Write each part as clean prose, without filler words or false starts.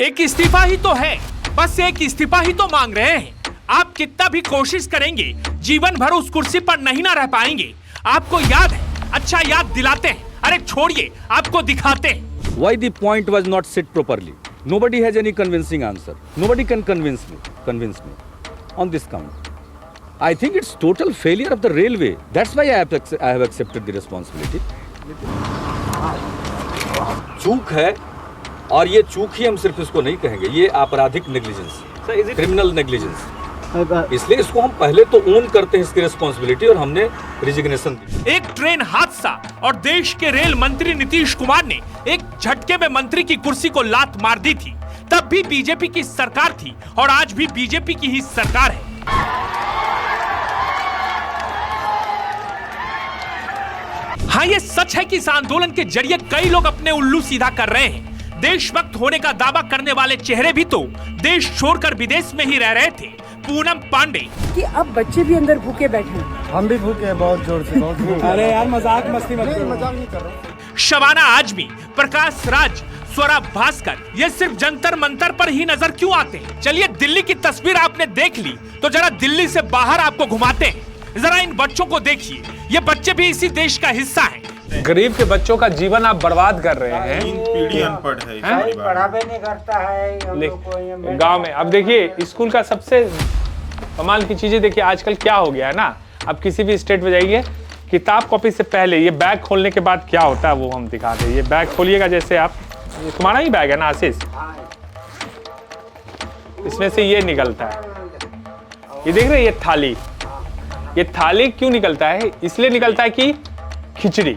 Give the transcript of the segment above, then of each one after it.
एक इस्तीफा ही तो है, बस एक इस्तीफा ही तो मांग रहे हैं। आप कितना भी कोशिश करेंगे जीवन भर उस कुर्सी पर नहीं ना रह पाएंगे। आपको याद है, अच्छा याद दिलाते हैं। अरे छोड़िए, आपको दिखाते हैं। Why the point was not set properly? Nobody has any convincing answer. Nobody can convince me on this count. I think it's total failure of the railway. That's why I have accepted the responsibility. चूक है, और ये चूक ही हम सिर्फ इसको नहीं कहेंगे, ये आपराधिक नेग्लिजेंस, क्रिमिनल नेग्लिजेंस। इसलिए इसको हम पहले तो ओन करते हैं इसकी रिस्पॉन्सिबिलिटी, और हमने रिजिग्नेशन दी। एक ट्रेन हादसा और देश के रेल मंत्री नीतीश कुमार ने एक झटके में मंत्री की कुर्सी को लात मार दी थी। तब भी बीजेपी की सरकार थी और आज भी बीजेपी की ही सरकार है। हाँ, ये सच है कि इस आंदोलन के जरिए कई लोग अपने उल्लू सीधा कर रहे हैं। देशभक्त होने का दावा करने वाले चेहरे भी तो देश छोड़कर विदेश में ही रह रहे थे। पूनम पांडे कि अब बच्चे भी अंदर भूखे बैठे हैं। हम भी भूखे हैं, बहुत जोर से, बहुत भूखे। अरे यार मजाक मस्ती मत करो। मजाक नहीं कर रहा। शबाना आजमी, प्रकाश राज, स्वरा भास्कर, ये सिर्फ जंतर मंतर पर ही नजर क्यों आते हैं? चलिए दिल्ली की तस्वीर आपने देख ली, तो जरा दिल्ली से बाहर आपको घुमाते हैं। जरा इन बच्चों को देखिए, ये बच्चे भी इसी देश का हिस्सा हैं। गरीब के बच्चों का जीवन आप बर्बाद कर रहे हैं। पीढ़ी अनपढ़ है, पढ़ावे नहीं करता है गांव में। अब देखिए स्कूल का सबसे कमाल की चीजें देखिए आजकल क्या हो गया है ना। अब किसी भी स्टेट में जाइए, किताब कॉपी से पहले ये बैग खोलने के बाद क्या होता है वो हम दिखाते हैं। ये बैग खोलिएगा, जैसे आप, ये तुम्हारा ही बैग है ना आशीष, इसमें से ये निकलता है। ये देख रहे हैं, ये थाली क्यों निकलता है? इसलिए निकलता है कि खिचड़ी।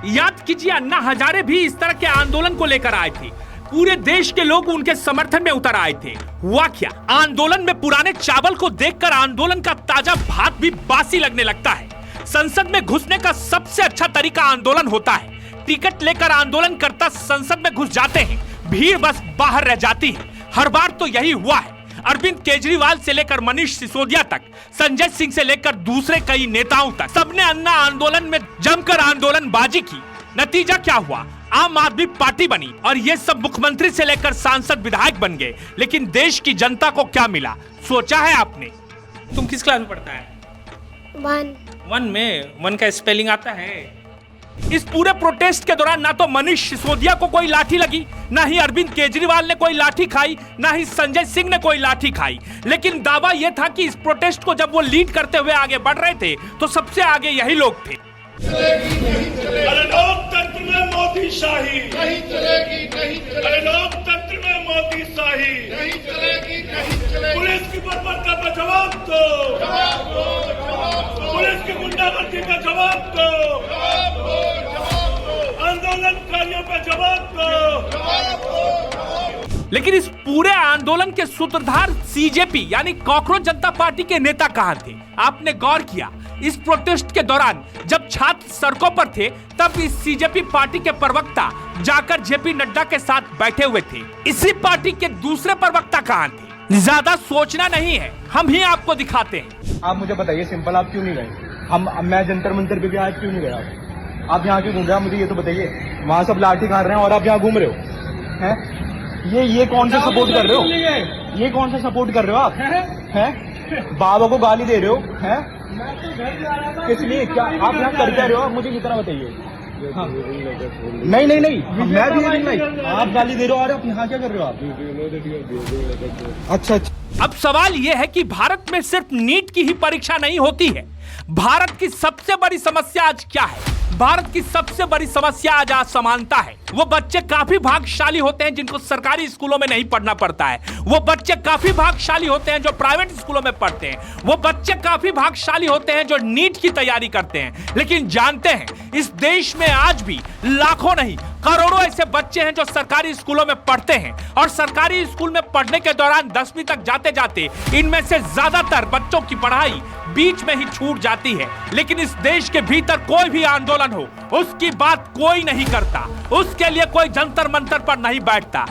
याद कीजिए, अन्ना हजारे भी इस तरह के आंदोलन को लेकर आए थे। पूरे देश के लोग उनके समर्थन में उतर आए थे। हुआ क्या? आंदोलन में पुराने चावल को देखकर आंदोलन का ताजा भात भी बासी लगने लगता है। संसद में घुसने का सबसे अच्छा तरीका आंदोलन होता है। टिकट लेकर आंदोलनकर्ता संसद में घुस जाते हैं, भीड़ बस बाहर रह जाती है। हर बार तो यही हुआ है। अरविंद केजरीवाल से लेकर मनीष सिसोदिया तक, संजय सिंह से लेकर दूसरे कई नेताओं तक, सबने अन्ना आंदोलन में जमकर आंदोलनबाजी की। नतीजा क्या हुआ? आम आदमी पार्टी बनी और ये सब मुख्यमंत्री से लेकर सांसद विधायक बन गए। लेकिन देश की जनता को क्या मिला, सोचा है आपने? तुम किस क्लास में पढ़ता है? 1 में। 1 का स्पेलिंग आता है? इस पूरे प्रोटेस्ट के दौरान ना तो मनीष सिसोदिया को कोई लाठी लगी, ना ही अरविंद केजरीवाल ने कोई लाठी खाई, ना ही संजय सिंह ने कोई लाठी खाई। लेकिन दावा यह था कि इस प्रोटेस्ट को जब वो लीड करते हुए आगे बढ़ रहे थे तो सबसे आगे यही लोग थे। अरे लोकतंत्र में मोदी शाही नहीं चलेगी, नहीं चलेगी। अरे लोकतंत्र में मोदी शाही नहीं चलेगी, नहीं चलेगी। पुलिस की बर्बरता का जवाब दो, जवाब दो, जवाब दो। पुलिस की गुंडागर्दी का जवाब दो, जवाब दो, जवाब दो। आंदोलनकारियों का जवाब दो, जवाब दो, जवाब दो। लेकिन इस पूरे आंदोलन के सूत्रधार सीजेपी यानी कॉकरोच जनता पार्टी के नेता कहां थे? आपने गौर किया? इस प्रोटेस्ट के दौरान जब छात्र सड़कों पर थे तब इस सीजेपी पार्टी के प्रवक्ता जाकर जेपी नड्डा के साथ बैठे हुए थे। इसी पार्टी के दूसरे प्रवक्ता कहां थे? ज्यादा सोचना नहीं है, हम ही आपको दिखाते हैं। आप मुझे बताइए, सिंपल, आप क्यों नहीं गए? मैं जंतर मंतर पे भी आज क्यों नहीं गया? आप यहाँ क्यों घूम रहे हैं? मुझे ये तो बताइए। वहाँ सब लाठी खा रहे हैं और आप यहाँ घूम रहे हो, हैं? ये कौन सा सपोर्ट कर रहे हो? ये कौन सा सपोर्ट कर रहे हो आप? हैं? बाबा को गाली दे रहे हो, हैं? किस लिए? क्या आप यहाँ कर क्या रहे हो? मुझे इतना बताइए। हाँ। नहीं, मैं भी नहीं। आप गाली दे रहे हो और आप यहाँ क्या कर रहे हो आप? अच्छा। अब सवाल यह है कि भारत में सिर्फ नीट की ही परीक्षा नहीं होती है। भारत की सबसे बड़ी समस्या आज क्या है? भारत की सबसे बड़ी समस्या आज असमानता है। वो बच्चे काफी भाग्यशाली होते हैं जिनको सरकारी स्कूलों में नहीं पढ़ना पड़ता है। वो बच्चे काफी भाग्यशाली होते हैं जो प्राइवेट स्कूलों में पढ़ते हैं। वो बच्चे काफी भाग्यशाली होते हैं जो नीट की तैयारी करते हैं। लेकिन जानते हैं, इस देश में आज भी लाखों नहीं करोड़ों ऐसे बच्चे हैं जो सरकारी स्कूलों में पढ़ते हैं और सरकारी स्कूल में पढ़ने के दौरान 10वीं तक जाते जाते इनमें से ज्यादातर बच्चों की पढ़ाई बीच में ही छूट जाती है। लेकिन इस देश के भीतर कोई भी आंदोलन हो, उसकी बात कोई नहीं करता, उसके लिए कोई जंतर मंतर पर नहीं बैठता।